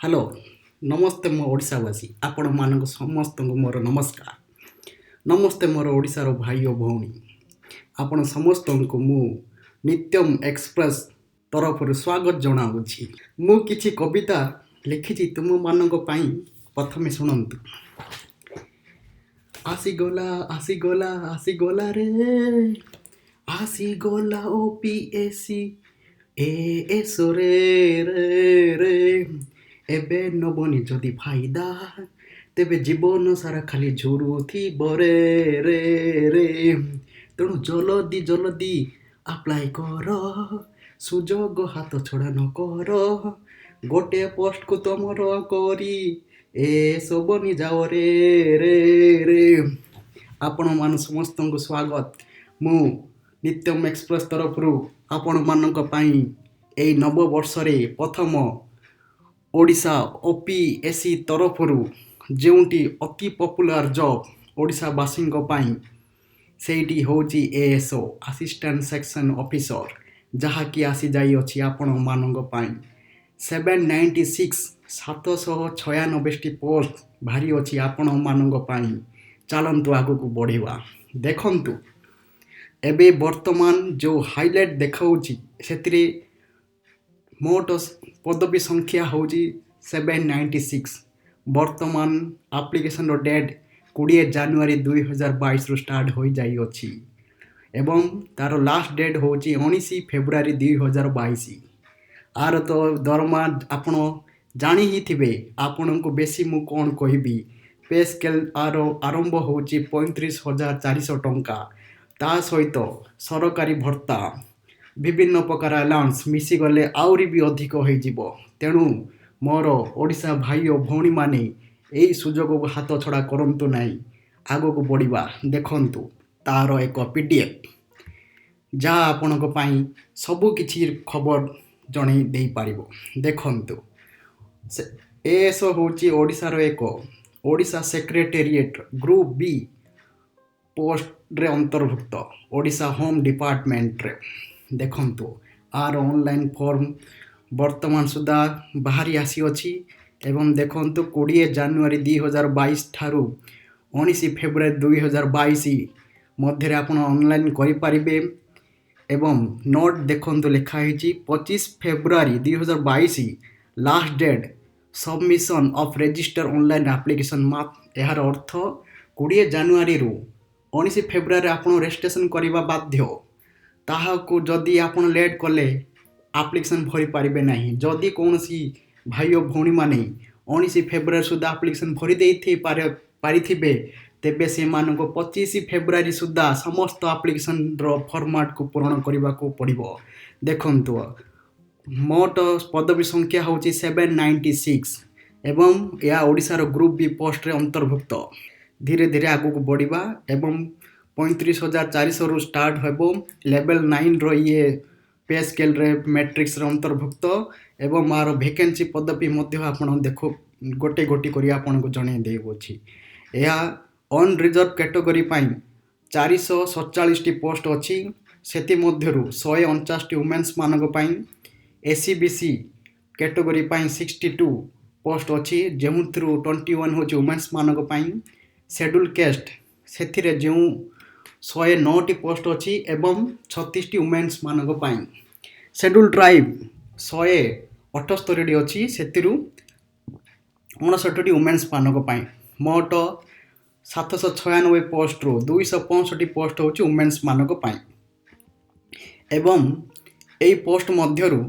Hello नमस्ते मो ओडिशावासी आपण मानक समस्त मोर नमस्कार। नमस्ते मोर ओडिशार भाई और भौणी आपण समस्त को मु नित्यम एक्सप्रेस तरफ स्वागत जनाऊँगी। मु किछि कविता लिखिछि तुम मानक पई प्रथमे शुणंतु। आसीगला आसीगला आसीगला रे आसीगला ओपीएससी एएस रे रे रे एबे नबनी जदि फायदा तेबे जीवन सारा खाली झुरुथिब रे रे रे तेणु जल्दी जल्दी अप्लाई कर सुजोग हाथ छड़ा न कर गोटे पोस्ट को तुमर करी ए सबनी जाओ रे रे रे आपण मान समस्त को स्वागत। मु नित्यम एक्सप्रेस तरफ आपण मानक पई ए नव वर्ष रे प्रथम ओडिशा ओपीएससी तरफ जोटी अति पॉपुलर जॉब ओडिशावासी सेठी होची एएसओ असिस्टेंट सेक्शन ऑफिसर जहाँकि आसी जाई अछि आपण मानक पई 796 796 पोस्ट भारी अछि आपण मानक पई। चलंतु आगु को बढ़िवा देखंतु एबे वर्तमान जो हाईलाइट देखाउची सेतिरे मोट पदवी संख्या होची 796। वर्तमान एप्लिकेशन रो डेट 20 जनवरी 2022 रु स्टार्ट हो जाई अछि एवं तार लास्ट डेट होची 19 फेब्रुआरी 2022। आर तो दरमा आपण जानी ही थिबे आपण को बेसी मु कोन कहबी। पे स्केल आर आरंभ होची 35,400 टंका ता सहित सरकारी भत्ता विभिन्न प्रकार अलाउंस मिसी गले आउरी भी अधिक हो जिवो। तेणु मोर ओडिशा भाई और भौणी माने एई सुजोग को हाथ छड़ा करंतु नाही आगो को बढ़िबा। देखंतु तार एक पीडीएफ जा आपण को पई सबु किछि खबर जणै देई पारिबो। देखंतु एएसओ होची ओडिशा रो एक Odisha secretariat group B post रे अंतर्भुक्त ओडिशा होम डिपार्टमेंट रे। देखंतु आर ऑनलाइन फॉर्म वर्तमान सुधा बाहरी आसी अछि एवं देखंतु 20 जनवरी 2022 ठारू 19 फेब्रुआरी 2022 मध्य रे आपण ऑनलाइन करि परिबे एवं नोट देखंतु लिखा हिची 25 February 2022 last date submission of register online application माप। यार अर्थ 20 जनवरी रु 19 फेब्रुआरी आपण रजिस्ट्रेशन करबा बाध्य ताहाको जदि आपण लेट कले एप्लिकेशन भरी पारिबे नाही। जदि कोनसी भाई और भौणी माने 19 फेब्रुआरी सुधा एप्लिकेशन भरी देथि पारिथिबे तेबे से मानको 25 फेब्रुआरी सुधा समस्त एप्लिकेशन रो फॉर्मेट को पूर्ण करबा को पड़िबो। देखंतु मोट पदवी संख्या होची 796 एवं या ओडिशा रो ग्रुप बी पोस्ट रे अंतर्भुक्त। धीरे धीरे आगु को बढ़िबा एवं 35,400 रु स्टार्ट हेबो। लेवल 9 रो ये पे स्केल रे मैट्रिक्स रे अंतर्भुक्त एवं मार वैकेंसी पदवी मध्य आपण देखो गोटे गोटी करी आपण को जणे देबो छी। या अन रिजर्व कैटेगरी पई 447 टी पोस्ट अछि सेति मध्यरु 149 टी वुमेन्स मानक पई। एससीबीसी कैटेगरी पई 62 पोस्ट अछि जेहुथरु 21 होची वुमेन्स मानक पई। शेड्यूल कास्ट सेथिरे जेउ 109 टी पोस्ट अछि एवं 36 टी वुमेन्स मानक पई। शेड्यूल ट्राइब 178 टी अछि सेतिरु 59 टी वुमेन्स मानक पई। मोट 796 पोस्ट रो 265 पोस्ट होची वुमेन्स मानक पई एवं एई पोस्ट मध्यरु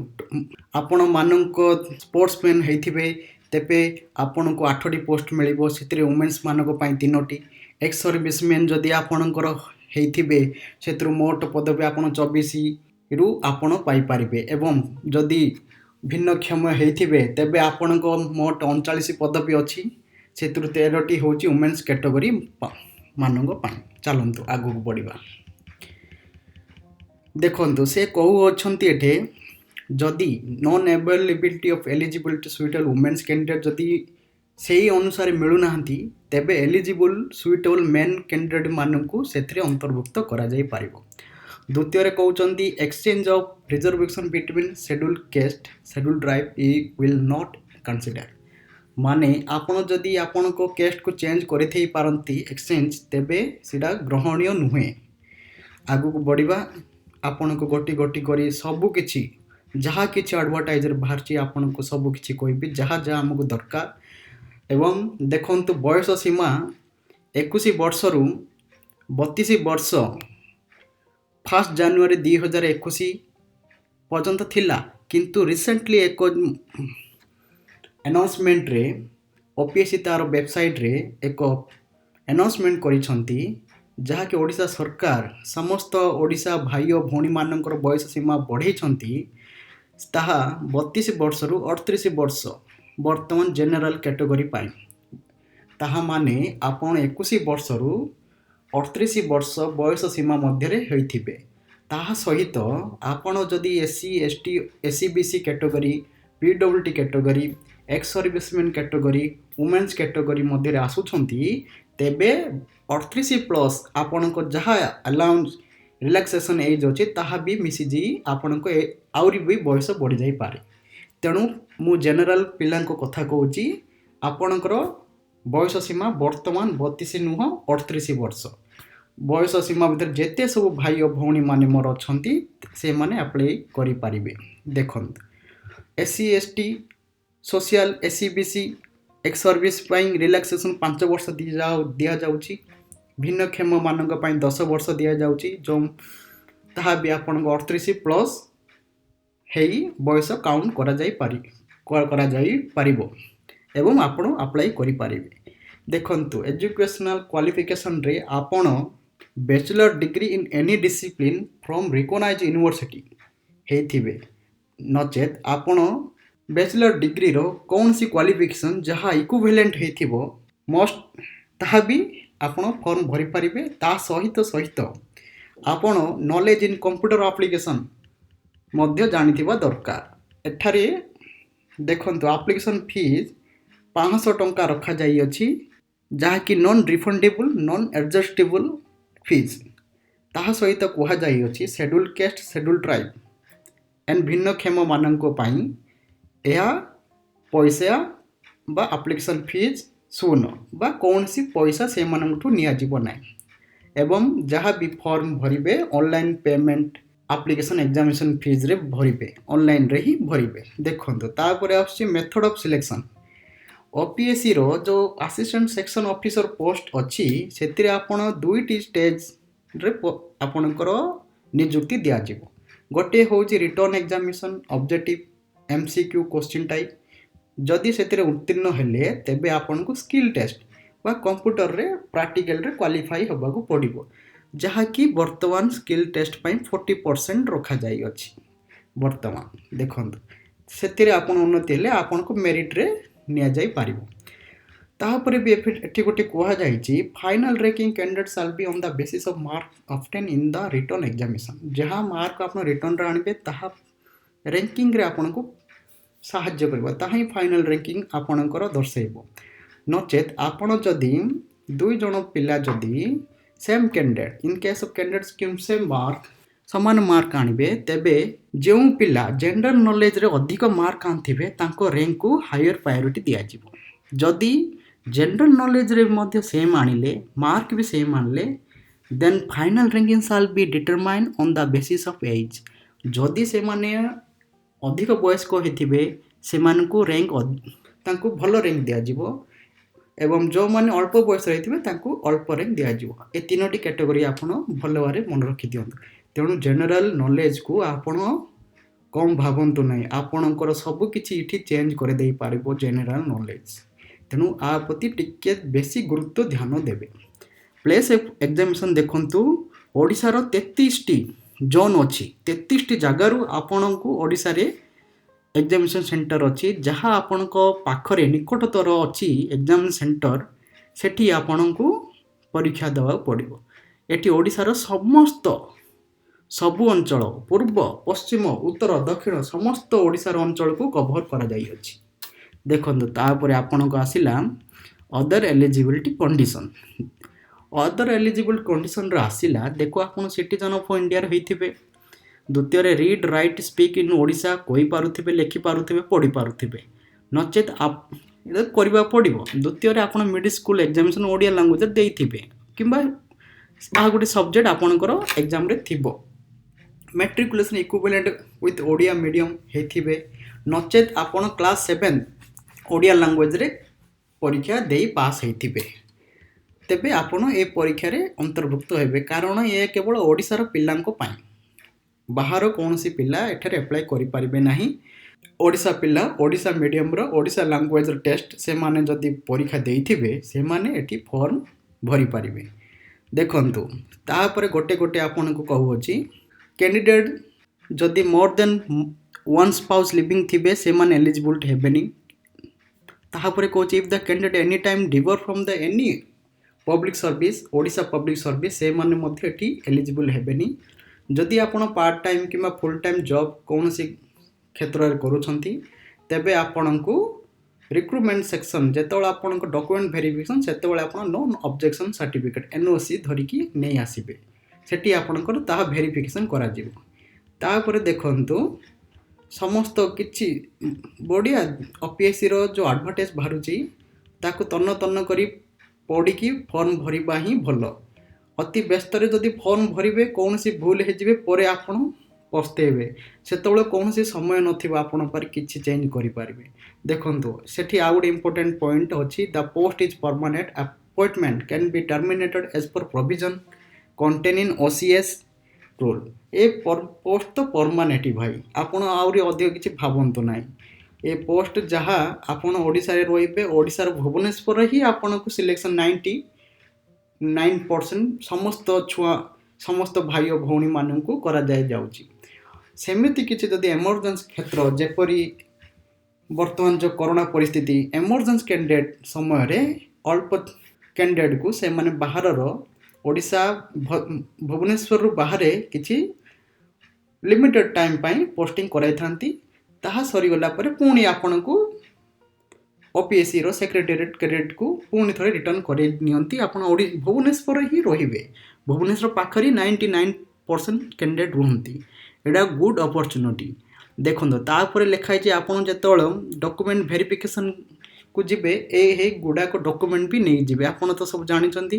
आपण मानक स्पोर्ट्समैन हेथिबे तेबे आपण को 8 टी पोस्ट मिलिबो सेतिरे वुमेन्स मानक पई 3 टी। एक्स सर्विसमैन जदि आपणकर हेथिबे सेतिरु मोट पदवी आपण 24 रु आपण पाई पारिबे एवं जदि भिन्नक्षम हेथिबे तेबे आपण को मोट 39 पदवी अछि सेतिरु 13 टी होची वुमेन्स कैटेगरी मानक पई। चलंतु आगु बढ़िबा। देखंतु से कहू अछंती एठे जदि non availability of eligibility suitable women's candidate जदि सेही अनुसार मिलु नाहंती तेबे एलिजिबल सुइटेबल मेन कैंडिडेट मानकु सेथिरे अंतर्भुक्त करा जाई पारिबो। द्वितीय रे कहउचंती exchange of reservation between schedule caste schedule tribe will not consider. माने आपण जदि आपण को केस्ट को चेंज करथै पारंती एक्सचेंज तेबे सिडा ग्रहणीय नुहे आगु को बढ़िबा आपण को गोटी गोटी करी सब किछि जहाँ किछि एडवर्टाइजर बाहर आपण को सब किछि कहबी जहाँ जहाँ हमको दरकार एवं देखंतु बयस सीमा 21 वर्ष रु 32 वर्ष 1 जनवरी 2021 पर्यंत थिला किंतु रिसेंटली एक अनाउंसमेंट रे ओपीएससी तार वेबसाइट रे एक अनाउंसमेंट करिसंती जहाँकि ओडिशा सरकार समस्त ओडिशा भाई और भौणी मानकर बयस सीमा बढ़ाई ताहा 32 वर्ष रु 38 वर्ष वर्तमान जेनरल कैटेगरी पाई ताहा माने आपण 21 वर्ष रु 38 वर्ष बयस सीमा मध्य होइथिबे ताहा सहित आपण जदि SC ST SCBC category PWD category ex serviceman category women's category मध्य आसुछंती तेबे 38 प्लस आपण को जहाँ अलाउंस रिलैक्सेशन एज अच्छे ताहा भी मिसीजी आपण को आउरी भी बयस बढ़ी जाई पारे तेणु मु जनरल पिला कथा कहूँ आपणकर बयस सीमा वर्तमान 32 नुह 38 वर्ष बयस सीमा भीतर जेते सब भाई और भौणी माने मोर अछंती से माने अप्लाई करि पारिबे देखंत एससी एसटी सोशल एससीबीसी एक सर्विस पाई रिलैक्सेशन 5 वर्ष दिया जाउची भिन्नक्षम मानक पाई 10 वर्ष दिया जाउची जो ताहा भी आपन 38 प्लस हेई बयस काउंट करा जाई पारिबो एवं आपण अप्लाई करि पारिबे देखंतु एजुकेशनल क्वालिफिकेशन रे आपण bachelor degree in any discipline from recognised university हेथिबे नचेत आपण बैचलर डिग्री रो कौन सी क्वालिफिकेशन जहाँ इक्विवेलेंट हेथिबो मोस्ट ताहा भी आपण फॉर्म भरि पारिबे ता सहित आपण नॉलेज इन कंप्यूटर एप्लिकेशन मध्य जानिथिबा दरकार एठारे देखंतु एप्लिकेशन फीस 500 टंका रखा जाई अछि जहाँ कि non refundable non adjustable fees ताहा सहित कुहा जाई अछि schedule caste schedule tribe and भिन्नक्षम मानक पाई यह पैसा बा एप्लिकेशन फीस शून्य बा कौन सी पैसा से मानठू नियाजिबो नाही एवं जहाँ भी फॉर्म भरिबे online payment application examination fees रे भरिबे ऑनलाइन रे ही भरिबे देखंतु तापर आछि मेथड ऑफ सिलेक्शन ओपीएससी रो जो असिस्टेंट सेक्शन ऑफिसर पोस्ट अछि सेतिरे आपण दुईटी स्टेज रे आपणकर नियुक्ति दिया जिवो गोटे होउची return examination objective MCQ question type जदि से उत्तीर्ण हेले तेबे आपन को स्किल टेस्ट वा कंप्यूटर रे प्रैक्टिकल रे क्वालिफाई होबा को पड़िबो जहाँ कि वर्तमान स्किल टेस्ट पाई 40% रखा जाई अछि वर्तमान देखंतु सेतिरे आपन उन्नति हेले आपन को मेरिट रे निया जाई पारिबो ताहापरे भी एठी गोटे कुहा जाईची final ranking candidate shall be on the basis of mark obtain in the written examination जहाँ मार्क आपन रिटर्न रे आनिबे ताहा रैंकिंग रे आपन को साहाय्य करबा ताही फाइनल रैंकिंग आपणकर दर्शाइबो नचेत आपण जदि दुई जण पिला जदि same candidate in case of candidates Kim same mark समान मार्क आनिबे तेबे जो पिला जनरल नॉलेज रे अधिक मार्क आनथिबे तांको रैंक को हायर प्रायोरिटी दिया जिवो जदि जनरल नॉलेज रे मध्य सेम आनिले मार्क भी सेम आनले then final ranking shall be determine on the basis of age जदि से माने अधिक वयस्क होइथिबे सेमानकु रैंक तांकु भलो रैंक दिया जिवो एवं जो माने अल्प बयस रहिथिबे तांकु अल्प रैंक दिया जिवो ए तीनोटी कैटेगरी आपण भलो बारे मन रखि दियंतु तेणु जनरल नॉलेज को आपण कम भावंतु नै आपणकर सब किछि इठी चेंज करे देई पारिबो जनरल नॉलेज तेणु आ प्रति टिके बेसी गुरुत्व ध्यान देबे प्लेस एग्जामिनेशन देखंतु ओडिसा रो 33 टी जोन अच्छी 33 टी जगार आपण को ओडिशा रे एग्जामिनेशन सेंटर अच्छी जहाँ आपण को पाखरे निकटतर अच्छी एग्जाम सेंटर सेठी आपण को परीक्षा देवा पड़ो एटी ओडिशार समस्त सबु अंचल पूर्व पश्चिम उत्तर दक्षिण समस्त ओडिशार अंचल को कवर करा जाई अछि देखंतु तापर आपण को आसिला other eligibility condition other eligible condition रे आसिला देखो आपण सिटीजन ऑफ इंडिया रे होइथिबे द्वितीय रे read write speak in Odisha कोई पारुथिबे लेखि पारुथिबे पढ़ी पारुथिबे नचेत आप ଏଇଟା କରିବା ପଡ଼ିବ। ଦ୍ୱିତୀୟରେ ଆପଣ ମିଡ୍ ସ୍କୁଲ ଏକ୍ଜାମିନେସନ୍ ଓଡ଼ିଆ ଲାଙ୍ଗୁଏଜରେ ଦେଇଥିବେ କିମ୍ବା ଆଉ ଗୋଟେ ସବଜେକ୍ଟ ଆପଣଙ୍କର ଏକ୍ଜାମରେ ଥିବ। ମେଟ୍ରିକୁଲେସନ୍ ଇକ୍ୱିଭାଲେଣ୍ଟ ୱିଥ୍ ଓଡ଼ିଆ ମିଡ଼ିୟମ୍ ହେଇଥିବେ, ନଚେତ୍ ଆପଣ କ୍ଲାସ୍ 7 ଓଡ଼ିଆ ଲାଙ୍ଗୁଏଜରେ ପରୀକ୍ଷା ଦେଇ ପାସ୍ ହେଇଥିବେ, ତେବେ ଆପଣ ଏ ପରୀକ୍ଷାରେ ଅନ୍ତର୍ଭୁକ୍ତ ହେବେ। କାରଣ ଏ କେବଳ ଓଡ଼ିଶାର ପିଲାଙ୍କ ପାଇଁ, ବାହାର କୌଣସି ପିଲା ଏଠାରେ ଆପ୍ଲାଏ କରିପାରିବେ ନାହିଁ। ଓଡ଼ିଶା ପିଲା ଓଡ଼ିଶା ମିଡ଼ିୟମର ଓଡ଼ିଶା ଲାଙ୍ଗୁଏଜର ଟେଷ୍ଟ ସେମାନେ ଯଦି ପରୀକ୍ଷା ଦେଇଥିବେ ସେମାନେ ଏଠି ଫର୍ମ ଭରିପାରିବେ। ଦେଖନ୍ତୁ, ତାପରେ ଗୋଟେ ଗୋଟେ ଆପଣଙ୍କୁ କହୁଅଛି, କ୍ୟାଣ୍ଡିଡେଟ୍ ଯଦି more than one spouse living ଥିବେ ସେମାନେ ଏଲିଜିବୁଲ୍ ହେବେନି। ତାପରେ କହୁଛି, if the candidate any time debar from the any public service, Odisha public service, ସେମାନେ ମଧ୍ୟ ଏଠି ଏଲିଜିବୁଲ୍ ହେବେନି। ଯଦି ଆପଣ ପାର୍ଟ ଟାଇମ୍ କିମ୍ବା ଫୁଲ୍ ଟାଇମ୍ ଜବ୍ କୌଣସି କ୍ଷେତ୍ରରେ କରୁଛନ୍ତି, ତେବେ ଆପଣଙ୍କୁ ରିକ୍ରୁଟମେଣ୍ଟ ସେକ୍ସନ୍ ଯେତେବେଳେ ଆପଣଙ୍କ ଡକୁମେଣ୍ଟ ଭେରିଫିକେସନ୍, ସେତେବେଳେ ଆପଣ ନନ୍ ଅବଜେକ୍ସନ୍ ସାର୍ଟିଫିକେଟ୍ NOC ଧରିକି ନେଇ ଆସିବେ। ସେଠି ଆପଣଙ୍କର ତାହା ଭେରିଫିକେସନ୍ କରାଯିବ। ତାପରେ ଦେଖନ୍ତୁ, ସମସ୍ତ କିଛି ବଢ଼ିଆ OPSCର ଯେଉଁ ଆଡ଼ଭର୍ଟାଇଜ୍ ବାହାରୁଛି ତାକୁ ତନ୍ନ ତନ୍ନ କରି ପଢ଼ିକି ଫର୍ମ ଭରିବା ହିଁ ଭଲ। ଅତି ବ୍ୟସ୍ତରେ ଯଦି ଫର୍ମ ଭରିବେ କୌଣସି ଭୁଲ ହେଇଯିବେ, ପରେ ଆପଣ ପସ୍ତେଇବେ। ସେତେବେଳେ କୌଣସି ସମୟ ନଥିବ ଆପଣ ପାଖରେ କିଛି ଚେଞ୍ଜ କରିପାରିବେ। ଦେଖନ୍ତୁ, ସେଠି ଆଉ ଗୋଟେ ଇମ୍ପୋର୍ଟାଣ୍ଟ ପଏଣ୍ଟ ଅଛି, the post is permanent, appointment can be terminated as per provision contain in OCS rule. ଏ ପୋଷ୍ଟ ତ ପରମାନେଣ୍ଟ ଭାଇ, ଆପଣ ଆହୁରି ଅଧିକ କିଛି ଭାବନ୍ତୁ ନାହିଁ। ଏ ପୋଷ୍ଟ ଯାହା ଆପଣ ଓଡ଼ିଶାରେ ରହିବେ, ଓଡ଼ିଶାର ଭୁବନେଶ୍ୱରରେ ହିଁ ଆପଣଙ୍କୁ ସିଲେକ୍ସନ୍ 99% ସମସ୍ତ ଛୁଆ, ସମସ୍ତ ଭାଇ ଓ ଭଉଣୀମାନଙ୍କୁ କରାଯାଉଛି। ସେମିତି କିଛି ଯଦି ଏମର୍ଜେନ୍ସି କ୍ଷେତ୍ର, ଯେପରି ବର୍ତ୍ତମାନ ଯେଉଁ କରୋନା ପରିସ୍ଥିତି, ଏମର୍ଜେନ୍ସି କ୍ୟାଣ୍ଡିଡେଟ୍ ସମୟରେ ଅଳ୍ପ କ୍ୟାଣ୍ଡିଡେଟ୍କୁ ସେମାନେ ବାହାରର ଓଡ଼ିଶା ଭୁବନେଶ୍ୱରରୁ ବାହାରେ କିଛି ଲିମିଟେଡ୍ ଟାଇମ୍ ପାଇଁ ପୋଷ୍ଟିଂ କରାଇଥାନ୍ତି। ତାହା ସରିଗଲା ପରେ ପୁଣି ଆପଣଙ୍କୁ OPSCର ସେକ୍ରେଟାରିଏଟ୍ କ୍ୟାଡେଟ୍କୁ ପୁଣି ଥରେ ରିଟର୍ଣ୍ଣ କରାଇ ନିଅନ୍ତି। ଆପଣ ଭୁବନେଶ୍ୱରରେ ହିଁ ରହିବେ। ଭୁବନେଶ୍ୱର ପାଖରେ 99% କ୍ୟାଣ୍ଡିଡେଟ୍ ରୁହନ୍ତି। ଏଇଟା ଗୁଡ୍ ଅପରଚ୍ୟୁନିଟି। ଦେଖନ୍ତୁ, ତାପରେ ଲେଖା ହେଇଛି, ଆପଣ ଯେତେବେଳେ ଡକୁମେଣ୍ଟ ଭେରିଫିକେସନ୍କୁ ଯିବେ, ଏଇ ଗୁଡ଼ାକ ଡକୁମେଣ୍ଟ ବି ନେଇଯିବେ। ଆପଣ ତ ସବୁ ଜାଣିଛନ୍ତି,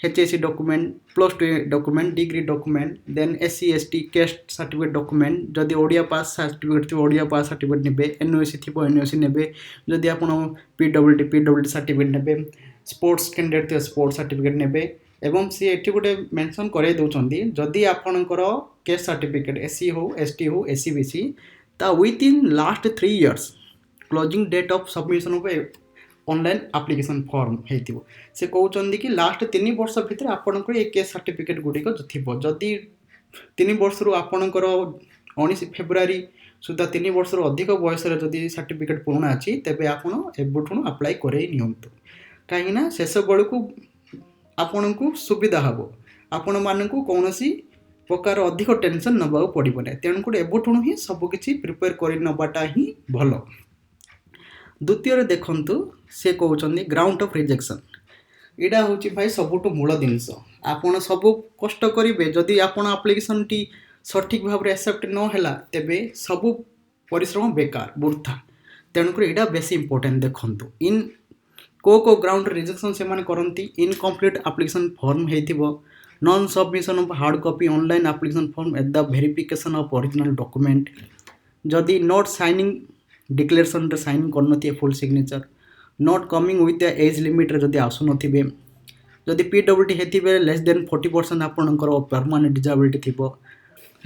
HSC document, +2 document, degree document, then SC ST caste certificate document, ଯଦି ଓଡ଼ିଆ ପାସ୍ ସାର୍ଟିଫିକେଟ୍ ଥିବ ଓଡ଼ିଆ ପାସ୍ ସାର୍ଟିଫିକେଟ୍ ନେବେ, NOC ଥିବ NOC ନେବେ, ଯଦି ଆପଣ PWD ସାର୍ଟିଫିକେଟ୍ ନେବେ, ସ୍ପୋର୍ଟସ୍ କ୍ୟାଣ୍ଡିଡେଟ୍ ଥିବ ସ୍ପୋର୍ଟସ୍ ସାର୍ଟିଫିକେଟ୍ ନେବେ। ଏବଂ ସିଏ ଏଠି ଗୋଟେ ମେନସନ୍ କରାଇ ଦେଉଛନ୍ତି, ଯଦି ଆପଣଙ୍କର କାଷ୍ଟ ସାର୍ଟିଫିକେଟ୍ SC ହଉ ST ହଉ SC BC, ତା within last 3 years closing date of submission of online application form ହେଇଥିବ। ସେ କହୁଛନ୍ତି କି ଲାଷ୍ଟ 3 ବର୍ଷ ଭିତରେ ଆପଣଙ୍କର ଏ କାଷ୍ଟ ସାର୍ଟିଫିକେଟ୍ ଗୁଡ଼ିକ ଥିବ। ଯଦି 3 ବର୍ଷରୁ ଆପଣଙ୍କର 19 ଫେବୃଆରୀ ସୁଦ୍ଧା 3 ବର୍ଷରୁ ଅଧିକ ବୟସରେ ଯଦି ସାର୍ଟିଫିକେଟ୍ ପୁରୁଣା ଅଛି, ତେବେ ଆପଣ ଏବେଠୁ ଆପ୍ଲାଏ କରାଇ ନିଅନ୍ତୁ। କାହିଁକିନା ଶେଷ ବେଳକୁ ଆପଣଙ୍କୁ ସୁବିଧା ହେବ, ଆପଣମାନଙ୍କୁ କୌଣସି ପ୍ରକାର ଅଧିକ ଟେନସନ୍ ନେବାକୁ ପଡ଼ିବ ନାହିଁ। ତେଣୁକରି ଏବେଠୁ ହିଁ ସବୁକିଛି ପ୍ରିପେୟାର କରି ନେବାଟା ହିଁ ଭଲ। ଦ୍ୱିତୀୟରେ ଦେଖନ୍ତୁ, ସେ କହୁଛନ୍ତି ଗ୍ରାଉଣ୍ଡ ଅଫ୍ ରିଜେକ୍ସନ୍। ଏଇଟା ହେଉଛି ଭାଇ ସବୁଠୁ ମୂଳ ଜିନିଷ। ଆପଣ ସବୁ କଷ୍ଟ କରିବେ, ଯଦି ଆପଣ ଆପ୍ଲିକେସନ୍ଟି ସଠିକ୍ ଭାବରେ ଆକ୍ସେପ୍ଟ ନ ହେଲା, ତେବେ ସବୁ ପରିଶ୍ରମ ବେକାର, ବୃଥା। ତେଣୁକରି ଏଇଟା ବେଶୀ ଇମ୍ପୋର୍ଟାଣ୍ଟ। ଦେଖନ୍ତୁ, କେଉଁ ଗ୍ରାଉଣ୍ଡରେ ରିଜେକ୍ସନ୍ ସେମାନେ କରନ୍ତି, ଇନକମ୍ପ୍ଲିଟ୍ ଆପ୍ଲିକେସନ୍ ଫର୍ମ ହେଇଥିବ, non submission of hard copy online application form at the verification of original document, ଯଦି ନଟ୍ ସାଇନିଂ ଡିକ୍ଲେରେସନ୍ରେ ସାଇନ୍ କରିନଥିବେ full signature, not coming with the age ଲିମିଟ୍ରେ ଯଦି ଆସୁନଥିବେ, ଯଦି PWD ହେଇଥିବେ ଲେସ୍ ଦେନ୍ 40% ଆପଣଙ୍କର ପରମାନେଣ୍ଟ ଡିଜାବିଲିଟି ଥିବ,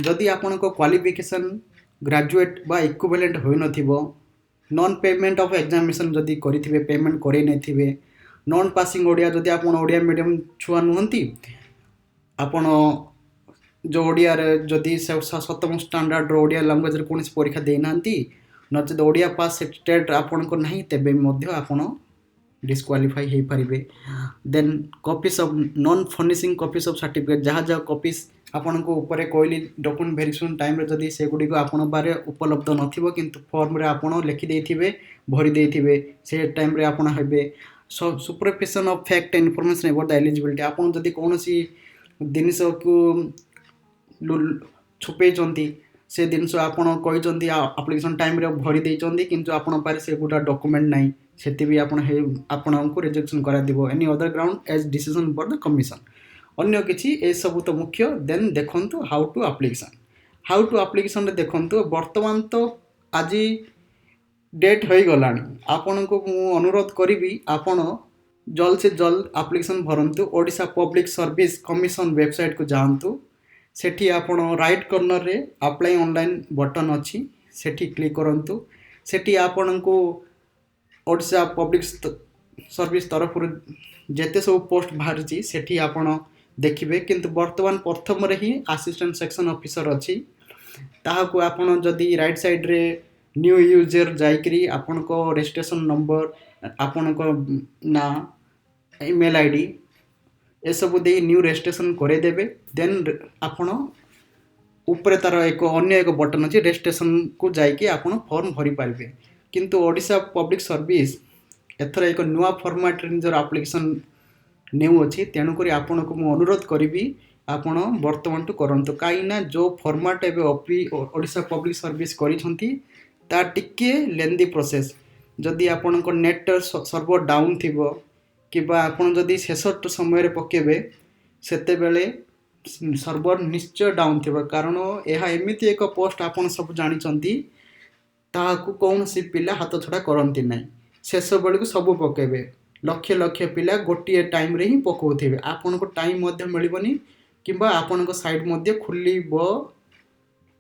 ଯଦି ଆପଣଙ୍କ କ୍ୱାଲିଫିକେସନ୍ ଗ୍ରାଜୁଏଟ୍ ବା ଇକ୍ୱିଭାଲେଣ୍ଟ ହୋଇନଥିବ, ନନ୍ ପେମେଣ୍ଟ ଅଫ୍ ଏକ୍ଜାମିନେସନ୍ ଯଦି କରିଥିବେ, ପେମେଣ୍ଟ କରାଇ ନେଇଥିବେ, ନନ୍ ପାସିଂ ଓଡ଼ିଆ, ଯଦି ଆପଣ ଓଡ଼ିଆ ମିଡ଼ିୟମ୍ ଛୁଆ ନୁହନ୍ତି, ଆପଣ ଯେଉଁ ଓଡ଼ିଆରେ ଯଦି 7ମ ଷ୍ଟାଣ୍ଡାର୍ଡ଼ର ଓଡ଼ିଆ ଲାଙ୍ଗୁଏଜରେ କୌଣସି ପରୀକ୍ଷା ଦେଇନାହାନ୍ତି, ନଚେତ୍ ଓଡ଼ିଆ ପାସ୍ ଷ୍ଟେଟ୍ ଆପଣଙ୍କର ନାହିଁ, ତେବେ ମଧ୍ୟ ଆପଣ ଡିସ୍କ୍ୱାଲିଫାଇ ହେଇପାରିବେ। Then copies of non furnishing copies of certificate, ଯାହା କପିସ୍ ଆପଣଙ୍କୁ ଉପରେ କହିଲି ଡକୁମେଣ୍ଟ ଭେରିଫିକେସନ୍ ଟାଇମ୍ରେ ଯଦି ସେଗୁଡ଼ିକ ଆପଣଙ୍କ ପାଖରେ ଉପଲବ୍ଧ ନଥିବ, କିନ୍ତୁ ଫର୍ମରେ ଆପଣ ଲେଖିଦେଇଥିବେ, ଭରି ଦେଇଥିବେ, ସେ ଟାଇମ୍ରେ ଆପଣ ହେବେ। Suppression of fact information about the eligibility, ଆପଣ ଯଦି କୌଣସି ଜିନିଷକୁ ଛୁପେଇଛନ୍ତି, से जिनस आप आप्लिकेसन टाइम भरी देइचंदी किंतु आपण पारे से गोटा डॉक्यूमेंट नहीं सेति भी आपण को रिजेक्शन करा दिबो any other ground as decision for the commission अन्य किछि ए सब तो मुख्य देन देखंतु हाउ टू एप्लिकेशन रे देखंतु वर्तमान तो आज डेट हो गलानी आपण को मु अनुरोध करी आपण जल्द से जल्द एप्लिकेशन भरंतु Odisha public service commission website को जांतु सेठी आपण राइट कॉर्नर रे अप्लाई ऑनलाइन बटन अच्छी सेठी क्लिक करंतु सेठी आपण को ओडिशा पब्लिक सर्विस तरफ जेते सब पोस्ट बाहरी सेठी आपण देखिए किंतु वर्तमान प्रथम रे ही असिस्टेंट सेक्शन ऑफिसर अच्छी ताहाको आपण जदि राइट साइड रे न्यू यूजर जाइकरी आपण को रजिस्ट्रेशन नंबर आपण को ना ईमेल आईडी ए सब दे न्यू रजिस्ट्रेशन करे देबे देन आपण ऊपर तार अन्य एक बटन अच्छी रजिस्ट्रेशन को जाइए आपण फॉर्म भरी पारिबे किंतु ओडिशा पब्लिक सर्विस एथर एक नुआ फॉर्मेट रे निजर एप्लिकेशन नेउ अछि तेणुक आपण को मु अनुरोध करी आपण वर्तमान टू करंतु काईना जो फॉर्मेट एबे ओडिशा पब्लिक सर्विस करिसंती ता टिके लेंदी प्रोसेस जदि आपण को नेट सर्वर डाउन थिबो किबा आपण जदि शेष समय रे पकेबे सेते बेले सर्वर निश्चय डाउन थिबो कारण एहा एमिति एक पोस्ट आपण सब जानिचंती ताहाकू कौन सी पिला हाथ छड़ा करंती नाही शेष बेले को सब पकेबे लक्ष लक्ष पिला गोटे टाइम रे ही पकाउथिबे आपण को टाइम मध्य मिलबनी किबा आपण को साइड मध्य खुलीबो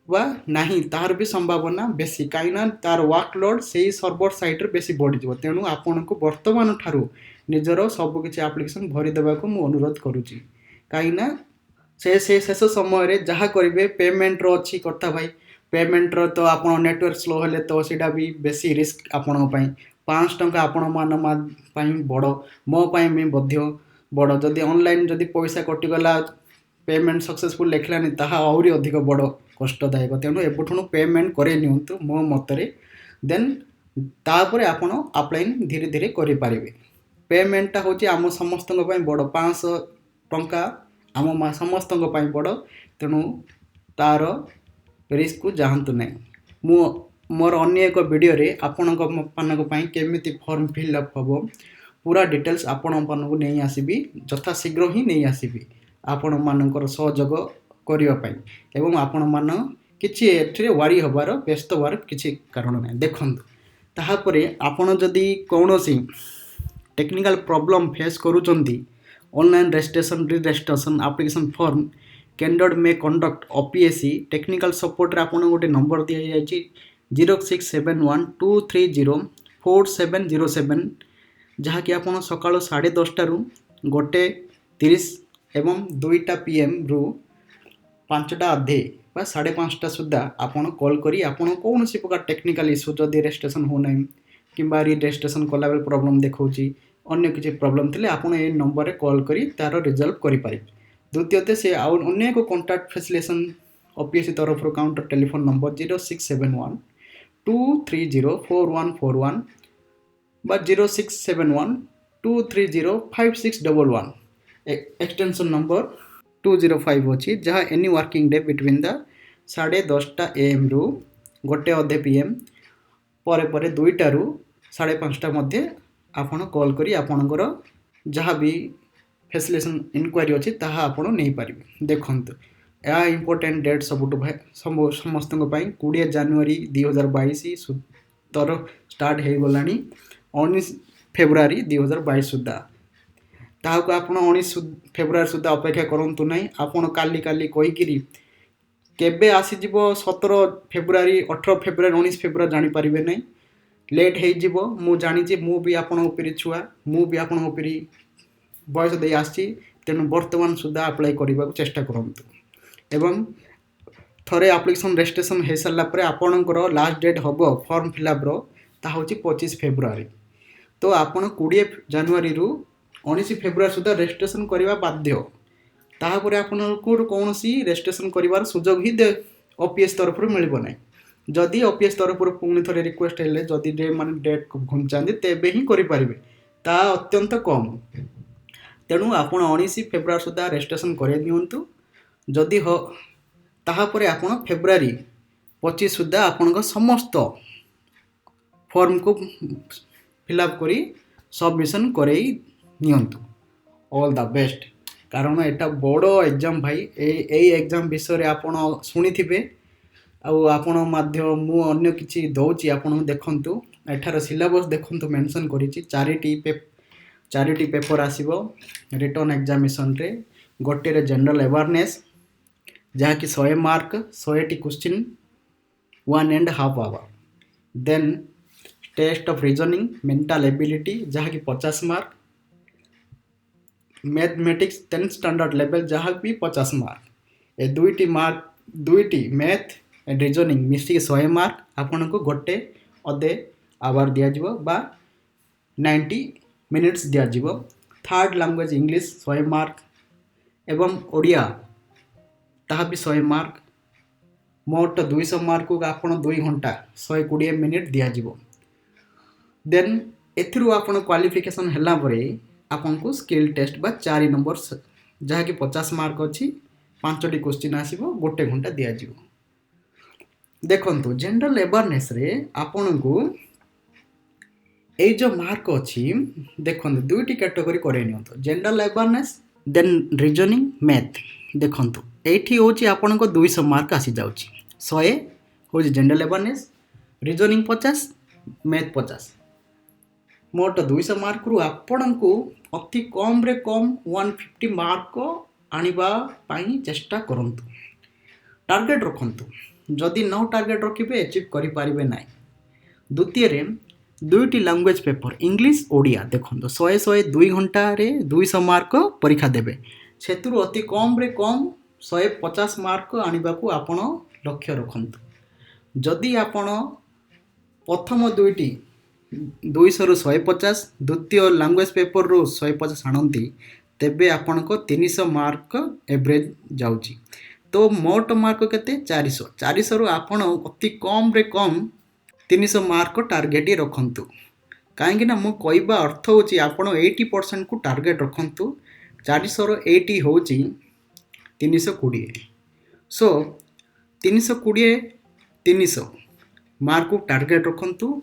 वा नहीं तार भी संभावना बेसी काईना तार वर्कलोड से सर्वर साइट रे बेसी बढ़ी जिवो तेणु आपण को वर्तमान ठारू निजर सब किछि एप्लिकेशन भरी देबा को मु अनुरोध करूची काईना से शेष समय रे जहा करिवे पेमेंट रो अछि करता भाई पेमेंट रो तो आपण नेटवर्क स्लो हेले तो सेटा भी बेसी रिस्क आपण पई 5 टंका आपण मान पई बड़ मो पई मी बध्य बड़ जदि ऑनलाइन जदि पैसा कटि गला पेमेंट सक्सेसफुल लेखलानी ताहा आउरी अधिक बड़ कष्टदायक तेणु एबठुनु पेमेंट करे नियंतु मो मतरे देन तापर आपण अप्लाई धीरे धीरे करि पारिबे पेमेंट होची आम समस्त बड़ 500 टंका आम समस्त बड़ तेणु तार रिस्क को जाहतु ना मु मोर अन्य एक वीडियो रे आपण मानक केमिति फॉर्म फिलअप हम पूरा डिटेल्स आपण मानक नहीं आसबि यथा शीघ्र ही नहीं आसबि आपण मानकर सहयोग करने एवं आपण मान किछि एठरे वारी हबार व्यस्त हबार किछि कारण नहीं देखंतु ताहापरे आपण जदि कौनसी टेक्निकल प्रॉब्लम फेस करूचंती online registration registration application form candidate may conduct OPSC technical support रे आपण गोटे नंबर दिया जायछि 067123040707 जहाँकि आपण सकाळ 10:30 रु 1:30 एवं 2टा PM रु 5टा अधे बा 5:30 सुधा आपण कॉल करी आपण कौन सी प्रकार टेक्निकल इश्यू जदि रजिस्ट्रेशन हो नहीं किंबा रजिस्ट्रेशन कला बेल प्रॉब्लम देखौची अन्य किसी प्रॉब्लम थिले आपण ए नंबर रे कॉल करी तार रिजल्व करि पारे द्वितीयते से अन्य को कांटेक्ट फैसिलिटेशन ओपीएससी तरफ काउंटर टेलीफोन नंबर 067123044141 बा 0671230561 एक्सटेंशन नंबर 205 अच्छी जहाँ any working day between the 10:30 AM रु 1:30 PM परे 2टा रु 5:30 मध्य आपण कॉल करी आपणकर जहाँ भी फैसिलिटेशन इनक्वारी अच्छी ताहा आपण नहीं पारिबे देखंतु या इंपोर्टेंट डेट सबुठ समस्त 20 जनवरी 2022 तर स्टार्ट हो गलानी 19 फेब्रुआरी 2022 सुधा ताहाको आपण 19 फेब्रुआरी सुधा अपेक्षा करंतु नहीं आपण काली कहीकि केबे आसीजिवो 17 फेब्रुआरी 18 फेब्रुआरी 19 फेब्रुआरी जानी पारिबे नहीं लेट हो मु जानी मु भी आपण उपरी छुआ मु भी आपण उपरी बयस दे आसी तेणु वर्तमान सुधा अप्लाई करने चेष्टा करंतु एवं थरे एप्लिकेशन रजिस्ट्रेशन हो सारा पर आपणकर लास्ट डेट हम फॉर्म फिलअप ता हूँ 25 फेब्रुआरी तो आपण 20 जनवरी रु 19 फेब्रुआरी सुधा रजिस्ट्रेशन करने बाध्य तापर आपको कौन रजिस्ट्रेशन कर सुजोग ही ओपीएस तरफ मिलना ना जदि ओपीएस तरफ पुणी थे रिक्वेस्ट है जदि माने डेट घुंचाते तेबे ही करें ता अत्यंत कम तेणु आपण 19 फेब्रुआरी सुधा रजिस्ट्रेशन कर दिंतु जदि हो ताहापर आपण फेब्रुआरी 25 सुधा आपण समस्त फॉर्म को फिलअप करी सबमिशन करई नियंतु ऑल द बेस्ट कारण एटा बड़ो एग्जाम भाई ए एग्जाम विषय आपण शुणी थे आपण माध्य मु अन्य किछि दउची आपण देखंतु एठार सिलेबस देखंतु मेंशन करिछि चारिटी पेपर आसीबो रिटन एग्जामिनेशन रे गोटे रे जनरल अवेयरनेस जहा कि 100 मार्क 100 टी question 1.5 hour then test of reasoning mental ability जहा कि 50 मार्क मैथमेटिक्स 10 स्टैंडर्ड लेवल जहा भी 50 मार्क ए दुईटी मैथ एंड रीजनिंग मिसिक 100 मार्क आपन को गोटे अधे आवर दिया जिवो बा 90 मिनिट्स दिया जिवो थर्ड लैंग्वेज इंग्लिश 100 मार्क एवं ओडिया ताहा भी 100 मार्क मोट 200 मार्क को आपन 2 घंटा 120 मिनिट दिया जिवो देन एथिरु आपन क्वालिफिकेशन हला परे आपन को स्किल टेस्ट बा 4 नंबर जहा कि 50 मार्क अछि 5टी क्वेश्चन आसीबो गोटे घंटा दिया जिवो देखंतु जनरल अवेयरनेस रे आपन को ए जो मार्क अछि देखंतु दुईटी कैटेगरी करे नियंतो general awareness then reasoning math देखंतु एठी होची आपन को 200 मार्क आसी जाउची 100 होची जनरल अवेयरनेस रीजनिंग 50 मैथ 50 मोट 200 मार्क रु आपन को अति कम रे कम 150 मार्क आनिबा पाई चेष्टा करंतु टार्गेट रखंतु जदि नो टार्गेट रखिबे अचीव करि पारिबे नै द्वितीय रे दुईटी लैंग्वेज पेपर इंग्लिश ओडिया देखंतु 100 2 घंटा रे 200 मार्क परीक्षा देबे सेतुरु अति कम रे कम 150 मार्क आनिबा को आपण लक्ष्य रखंतु जदि आपण प्रथम दुईटी 200 रु 150 द्वितीय लैंग्वेज पेपर रु 150 आनंती तेबे आपण को 300 मार्क एवरेज जाउची तो मोट मार्क केते 400 रु आपण अति कम रे कम 300 मार्क टार्गेट रखंतु काहेकि ना मु कहबा अर्थ होची आपण 80% को टार्गेट रखंतु 400 रो 80 होची 320 सो 320 मार्क को टार्गेट रखंतु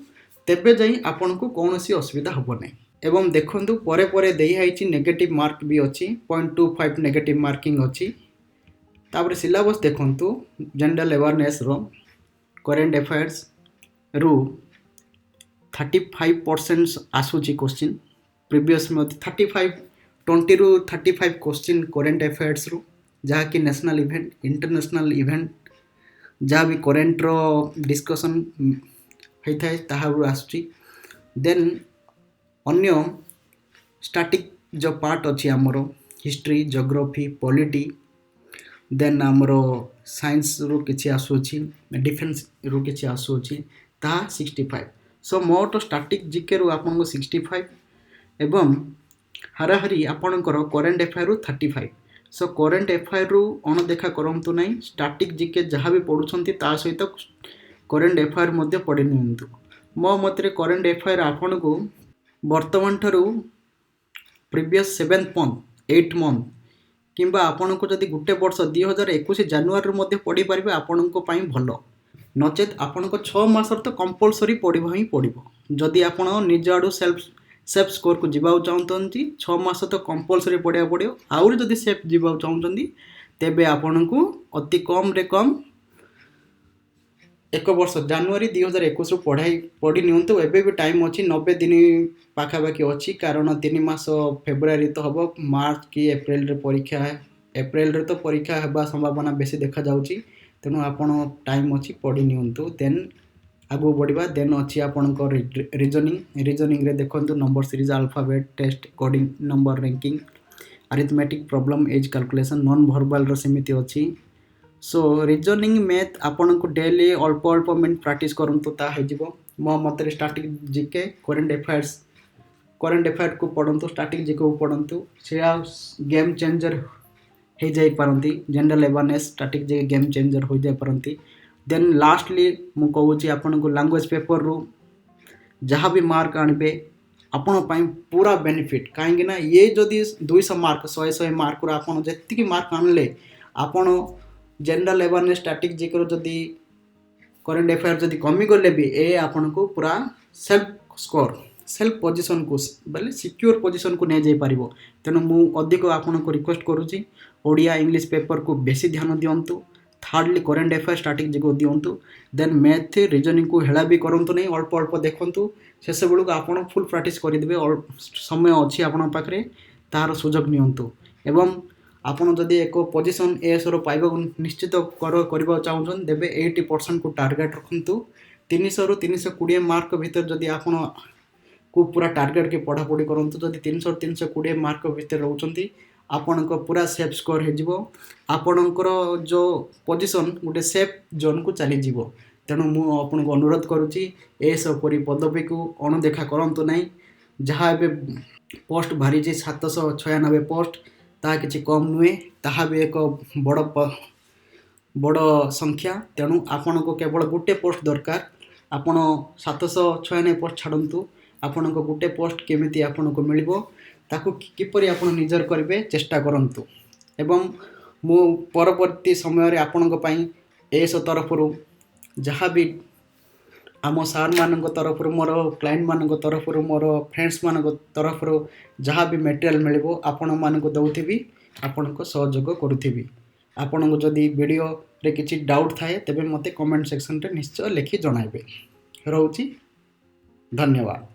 तेबे जाई आपण को कौनसी असुविधा हबो नै एवं देखंतु परे परे देई हाइची नेगेटिव मार्क भी अछि 0.25 नेगेटिव मार्किंग अछि तापर सिलेबस देखंतु जनरल अवेयरनेस रो करंट अफेयर्स रु 35% आसुची क्वेश्चन प्रीवियस में 20 रु 35 क्वेश्चन करंट अफेयर्स रु जहा कि नेशनल इवेंट इंटरनेशनल इवेंट जहा भी करंट रो डिस्कशन होता ताहारू आसुची देन अन्य स्टैटिक जो पार्ट अच्छी आमर हिस्ट्री जियोग्राफी पॉलिटी देन आमर साइंस रु किछि आसुची डिफेंस रु किछि आसुची ता 65 सो मोट स्टैटिक जीके रु आपन को 65 एवं हाराहारी आपनकर करंट अफेयर रु 35 सो करंट अफेयर रु अणदेखा करंतु नै स्टैटिक जीके जहाँ भी पढुछंती ता सहित करंट अफेयर मध्य पढ़ी नियंतु मो मतरे करंट अफेयर आपन को वर्तमान ठारू प्रीवियस 7 मंथ 8 मंथ किंबा आपन को जदि गुटे वर्ष 2021 जनवरी मध्य पढ़ी पारिबे आपन को पई भलो नचेत आपन को 6 मास तो कंपलसरी पढ़िबा ही पड़िबो जदि आपन निज आडू सेफ स्कोर को जीवा चाहतंती 6 मास तो कंपलसरी पढ़िया पड़ियो आउर जदि सेफ जीवा चाहतंती तेबे आपन को अति कम रे कम एक वर्ष जनवरी 2021 रु पढ़ी नियंतु एबे भी टाइम अच्छी 90 दिन पाखापाखि अच्छी कारण 3 मास फेब्रुआरी तो हम मार्च कि एप्रिल रे परीक्षा है एप्रिल रे तो परीक्षा हेबा संभावना बेसी देखा जाउची तेनु आपण टाइम अच्छी पढ़ी नियंतु देन आगु बढ़िबा देन अच्छी आपण को रीजनिंग रे देखंतु number series alphabet test coding number ranking arithmetic problem age calculation non verbal रो समिति अच्छी सो रीजनिंग मैथ आपन को डेली अल्प अल्प मिनट प्रैक्टिस करंतु ता हे जिवो मो मतरे स्टैटिक जीके करंट अफेयर को पढ़ंतु स्टैटिक जीके को पढ़ंतु से गेम चेंजर हो जाई पारंती general awareness static GK game changer हो जाई पारंती देन लास्टली मु कहूची आपन को लैंग्वेज पेपर रो जहाँ भी मार्क आनबे आपण पाई पूरा बेनिफिट काहेकि ना ये जदि 200 मार्क 100 मार्क रो आपण जेतिकी मार्क आनले आपण जनरल अवेयरनेस स्टैटिक जीके जदि करेन्ट अफेयर जदि कमिगले भी ए आपको पूरा सेल्फ स्कोर सेल्फ पोजिशन को बोले सिक्योर पोजिशन को नहीं जाई पारिबो। तेणु मु अधिक आपको रिक्वेस्ट करुँची ओडिया इंग्लिश पेपर को बेसी ध्यान दिंतु। थार्डली करेन्ट अफेयर स्टार्टिंग जगह दिंतु। देन मैथ रीजनिंग को हेला भी करंतु नहीं, अल्प अल्प देखंतु। शेष बेलू आप फुल प्रैक्टिस करदे, समय अच्छी आपण पाखे तार सुजोग नियंतु। एवं आपन जदि एक पोजिशन एएसओ पाइबा निश्चित करवा चाहूँ तेबे 80% को टार्गेट रखु। 300 रु 320 मार्क भीतर जदि आपन को पूरा टार्गेट के पढ़ापढ़ी करूँ। जदि 300 320 मार्क भीतर रोचंती आपण पूरा सेफ स्कोर हो आपणकर जो पोजिशन गोटे सेफ जोन को चली जीवो। तेणु मु आपको अनुरोध करुच्ची एसपरी पदवी को अणदेखा करूँ ना। जहाँ एवं पोस्ट बाहरी 796 पोस्ट ता किसी कम नुहे, ताहा भी एक बड़ संख्या। तेणु आपण को केवल गोटे पोस्ट दरकार। आपण 796 पोस्ट छाड़ू, आपण को गोटे पोस्ट केमिति आपण को मिलिबो ताकू किपरि आपण निजर करिवे चेष्टा करंतु। एवं मु परवर्ती समय रे आपण को पई एस तरफरु जहाँ भी आम सार मान तरफ मोर क्लाइंट मान तरफ मोर फ्रेंड्स मान तरफ जहाँ भी मटेरियल मिलिबो आपण मान को दउथिबी, आपण को सहयोग करूथिबी। आपण को जदि वीडियो रे किछि डाउट थाए तेबे मते कमेंट सेक्शन रे निश्चय लिखि जणाइबे। रहउची, धन्यवाद।